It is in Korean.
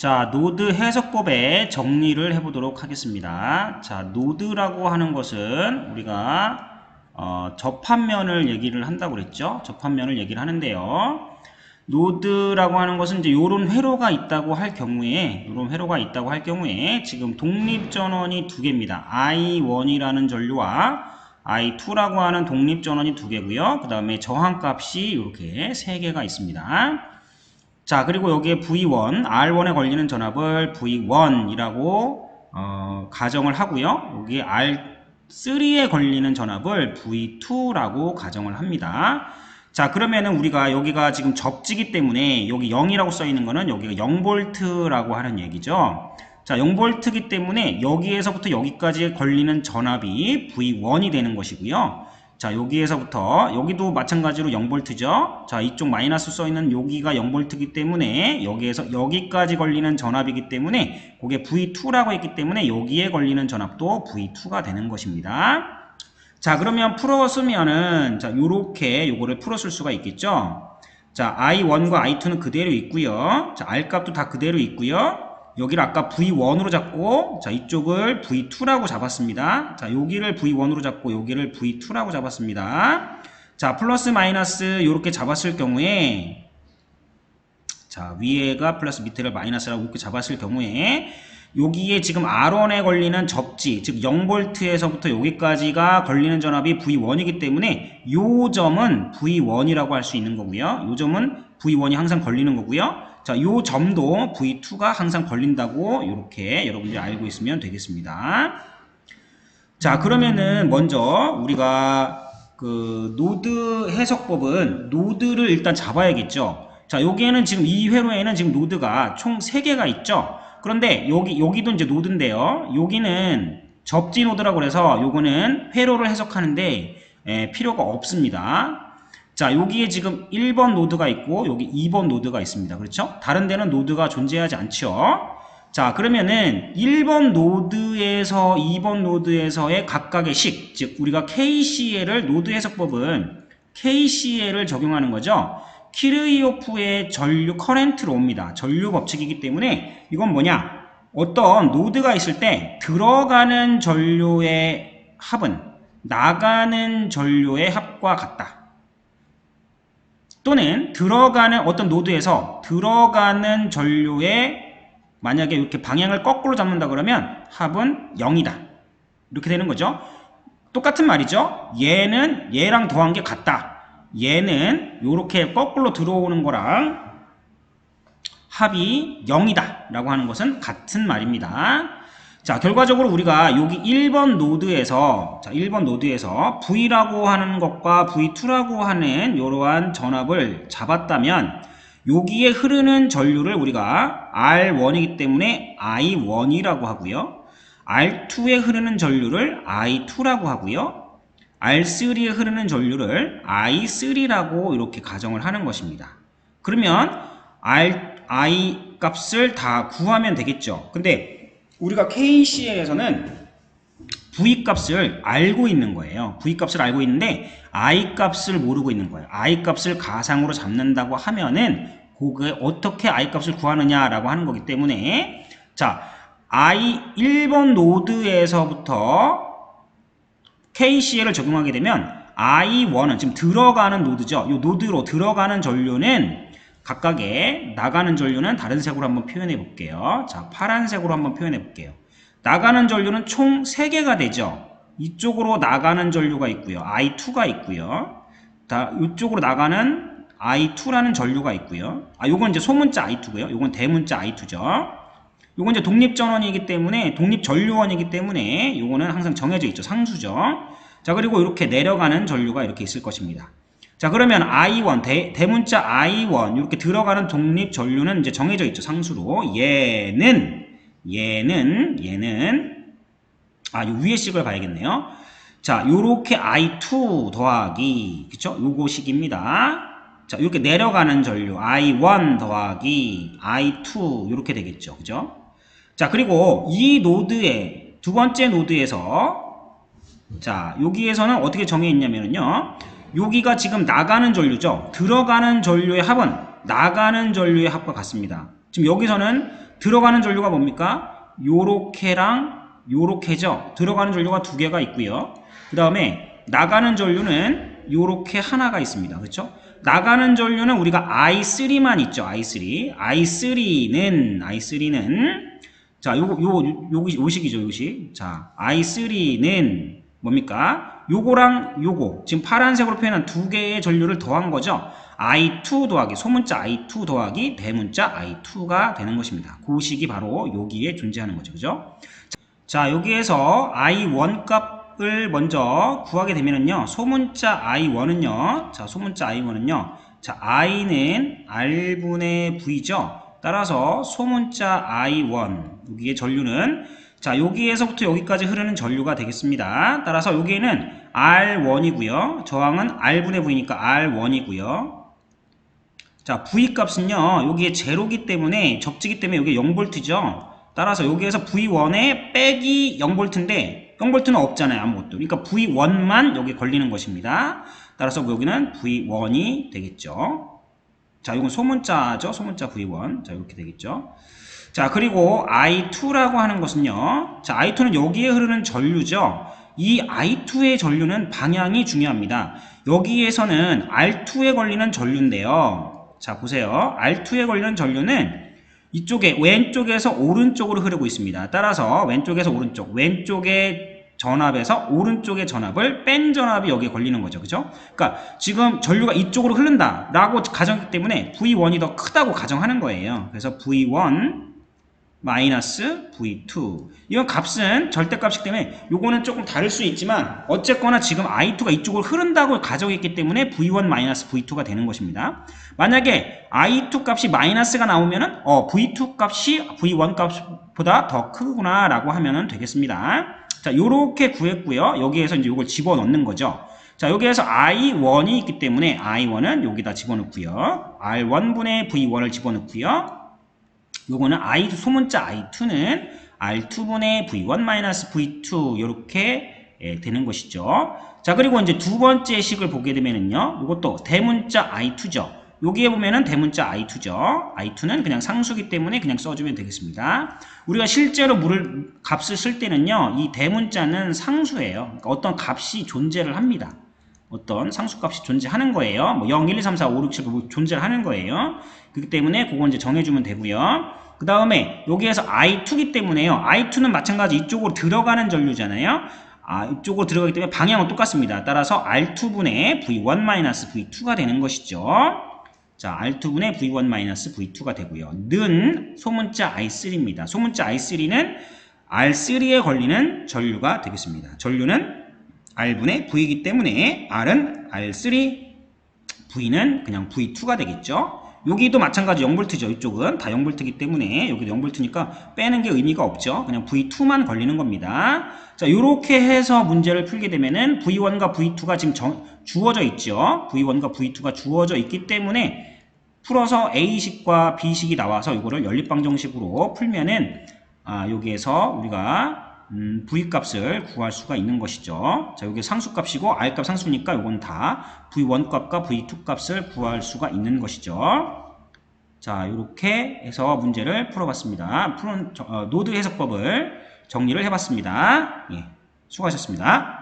자, 노드 해석법의 정리를 해보도록 하겠습니다. 자, 노드라고 하는 것은 우리가 접합면을 얘기를 한다고 그랬죠. 접합면을 얘기를 하는데요. 노드라고 하는 것은 이제 요런 회로가 있다고 할 경우에, 지금 독립전원이 두 개입니다. I1이라는 전류와 I2라고 하는 독립전원이 두 개고요. 그 다음에 저항값이 이렇게 세 개가 있습니다. 자, 그리고 여기에 V1, R1에 걸리는 전압을 V1이라고 가정을 하고요. 여기 R3에 걸리는 전압을 V2라고 가정을 합니다. 자, 그러면은 우리가 여기가 지금 접지기 때문에 여기 0이라고 써 있는 거는 여기가 0V라고 하는 얘기죠. 자, 0V이기 때문에 여기에서부터 여기까지 걸리는 전압이 V1이 되는 것이고요. 자, 여기에서부터 여기도 마찬가지로 0V죠. 자, 이쪽 마이너스 써 있는 여기가 0V이기 때문에 여기에서 여기까지 걸리는 전압이기 때문에 그게 V2라고 했기 때문에 여기에 걸리는 전압도 V2가 되는 것입니다. 자, 그러면 풀어쓰면은 자, 요렇게 요거를 풀어쓸 수가 있겠죠. 자, I1과 I2는 그대로 있고요. 자, R 값도 다 그대로 있고요. 여기를 아까 V1으로 잡고 자, 이쪽을 V2라고 잡았습니다. 자, 여기를 V1으로 잡고 여기를 V2라고 잡았습니다. 자, 플러스 마이너스 요렇게 잡았을 경우에 자, 위에가 플러스 밑에를 마이너스라고 이렇게 잡았을 경우에 여기에 지금 R1에 걸리는 접지, 즉 0V에서부터 여기까지가 걸리는 전압이 V1이기 때문에 요 점은 V1이라고 할 수 있는 거고요. 요 점은 V1이 항상 걸리는 거고요. 자, 요 점도 V2가 항상 걸린다고 이렇게 여러분들이 알고 있으면 되겠습니다. 자, 그러면은 먼저 우리가 그 노드 해석법은 노드를 일단 잡아야겠죠. 자, 여기에는 지금 이 회로에는 지금 노드가 총 3개가 있죠. 그런데 여기도 이제 노드인데요. 여기는 접지 노드라고 그래서 요거는 회로를 해석하는데 필요가 없습니다. 자, 여기에 지금 1번 노드가 있고 여기 2번 노드가 있습니다. 그렇죠? 다른 데는 노드가 존재하지 않죠. 자, 그러면은 1번 노드에서 2번 노드에서의 각각의 식, 즉 우리가 KCL을 노드 해석법은 KCL을 적용하는 거죠. 키르이호프의 전류 커렌트로 옵니다. 전류 법칙이기 때문에 이건 뭐냐? 어떤 노드가 있을 때 들어가는 전류의 합은 나가는 전류의 합과 같다. 또는 들어가는 어떤 노드에서 들어가는 전류의 만약에 이렇게 방향을 거꾸로 잡는다 그러면 합은 0이다. 이렇게 되는 거죠. 똑같은 말이죠. 얘는 얘랑 더한 게 같다. 얘는 이렇게 거꾸로 들어오는 거랑 합이 0이다 라고 하는 것은 같은 말입니다. 자, 결과적으로 우리가 여기 1번 노드에서 자, 1번 노드에서 V라고 하는 것과 V2라고 하는 이러한 전압을 잡았다면 여기에 흐르는 전류를 우리가 R1이기 때문에 I1이라고 하고요. R2에 흐르는 전류를 I2라고 하고요. R3에 흐르는 전류를 I3라고 이렇게 가정을 하는 것입니다. 그러면 I 값을 다 구하면 되겠죠. 근데 우리가 KCL에서는 V 값을 알고 있는 거예요. V 값을 알고 있는데 I 값을 모르고 있는 거예요. I 값을 가상으로 잡는다고 하면은 그게 어떻게 I 값을 구하느냐라고 하는 거기 때문에 자, I1번 노드에서부터 KCL을 적용하게 되면 I1은 지금 들어가는 노드죠. 이 노드로 들어가는 전류는 각각의 나가는 전류는 다른 색으로 한번 표현해 볼게요. 자, 파란색으로 한번 표현해 볼게요. 나가는 전류는 총 3개가 되죠. 이쪽으로 나가는 전류가 있고요. I2가 있고요. 이쪽으로 나가는 I2라는 전류가 있고요. 요건 이제 소문자 I2고요. 요건 대문자 I2죠. 요건 이제 독립전원이기 때문에 독립전류원이기 때문에 요거는 항상 정해져 있죠. 상수죠. 자, 그리고 이렇게 내려가는 전류가 이렇게 있을 것입니다. 자, 그러면 I1 대문자 I1 이렇게 들어가는 독립 전류는 이제 정해져 있죠. 상수로 얘는 요 위에 식을 봐야겠네요. 자, 요렇게 I2 더하기 그쵸? 요거 식입니다. 자, 이렇게 내려가는 전류 I1 더하기 I2 이렇게 되겠죠. 그죠? 자, 그리고 이 노드의 두 번째 노드에서 자, 여기에서는 어떻게 정해 있냐면요. 여기가 지금 나가는 전류죠. 들어가는 전류의 합은 나가는 전류의 합과 같습니다. 지금 여기서는 들어가는 전류가 뭡니까? 요렇게랑 요렇게죠. 들어가는 전류가 두 개가 있고요. 그 다음에 나가는 전류는 요렇게 하나가 있습니다. 그렇죠? 나가는 전류는 우리가 I3만 있죠. I3. I3는 자, 요식이죠, 요식. 자, I3는 뭡니까? 요거랑 요거. 지금 파란색으로 표현한 두 개의 전류를 더한 거죠. I2 더하기, 소문자 I2 더하기 대문자 I2가 되는 것입니다. 그 식이 바로 여기에 존재하는 거죠. 그죠? 자, 여기에서 I1 값을 먼저 구하게 되면은요, 소문자 I1은요, 자, 소문자 I1은요, 자, I는 R분의 V죠. 따라서 소문자 I1, 여기에 전류는, 자, 여기에서부터 여기까지 흐르는 전류가 되겠습니다. 따라서 여기에는 R1이고요. 저항은 R분의 V니까 R1이고요. 자, V 값은요, 여기에 제로기 때문에, 접지기 때문에 여기 0V죠. 따라서 여기에서 V1에 빼기 0V인데 0V는 없잖아요. 아무것도. 그러니까 V1만 여기 걸리는 것입니다. 따라서 여기는 V1이 되겠죠. 자, 이건 소문자죠. 소문자 V1. 자, 이렇게 되겠죠. 자, 그리고 I2라고 하는 것은요. 자, I2는 여기에 흐르는 전류죠. 이 I2의 전류는 방향이 중요합니다. 여기에서는 R2에 걸리는 전류인데요. 자, 보세요. R2에 걸리는 전류는 이쪽에 왼쪽에서 오른쪽으로 흐르고 있습니다. 따라서 왼쪽에서 오른쪽, 왼쪽의 전압에서 오른쪽의 전압을 뺀 전압이 여기에 걸리는 거죠. 그죠? 그러니까 지금 전류가 이쪽으로 흐른다라고 가정했기 때문에 V1이 더 크다고 가정하는 거예요. 그래서 V1 마이너스 V2. 이건 값은 절대값이기 때문에 요거는 조금 다를 수 있지만 어쨌거나 지금 I2가 이쪽으로 흐른다고 가정했기 때문에 V1 마이너스 V2가 되는 것입니다. 만약에 I2 값이 마이너스가 나오면은 V2 값이 V1 값보다 더 크구나 라고 하면은 되겠습니다. 자, 요렇게 구했고요. 여기에서 이제 요걸 집어넣는 거죠. 자, 여기에서 I1이 있기 때문에 I1은 여기다 집어넣고요. R1분의 V1을 집어넣고요. 요거는 소문자 I2는 R2분의 V1-V2 이렇게 되는 것이죠. 자, 그리고 이제 두 번째 식을 보게 되면은요. 이것도 대문자 I2죠. 여기에 보면은 대문자 I2죠. I2는 그냥 상수기 때문에 그냥 써주면 되겠습니다. 우리가 실제로 값을 쓸 때는요. 이 대문자는 상수예요. 그러니까 어떤 값이 존재를 합니다. 어떤 상수값이 존재하는 거예요. 뭐 0, 1, 2, 3, 4, 5, 6, 7, 9 존재를 하는 거예요. 그렇기 때문에 그거 이제 정해주면 되고요. 그 다음에 여기에서 I2기 때문에요. I2는 마찬가지 이쪽으로 들어가는 전류잖아요. 이쪽으로 들어가기 때문에 방향은 똑같습니다. 따라서 R2분의 V1-V2가 되는 것이죠. 자, R2분의 V1-V2가 되고요. 는 소문자 I3입니다. 소문자 I3는 R3에 걸리는 전류가 되겠습니다. 전류는 R분의 V이기 때문에 R은 R3, V는 그냥 V2가 되겠죠. 여기도 마찬가지 0V죠. 이쪽은 다 0V이기 때문에 여기도 0V니까 빼는 게 의미가 없죠. 그냥 V2만 걸리는 겁니다. 자, 이렇게 해서 문제를 풀게 되면은 V1과 V2가 지금 주어져 있죠. V1과 V2가 주어져 있기 때문에 풀어서 A식과 B식이 나와서 이거를 연립방정식으로 풀면은 여기에서 우리가 V값을 구할 수가 있는 것이죠. 자, 여기 상수값이고 R값 상수니까 이건 다 V1 값과 V2 값을 구할 수가 있는 것이죠. 자, 이렇게 해서 문제를 풀어봤습니다. 노드 해석법을 정리를 해봤습니다. 예, 수고하셨습니다.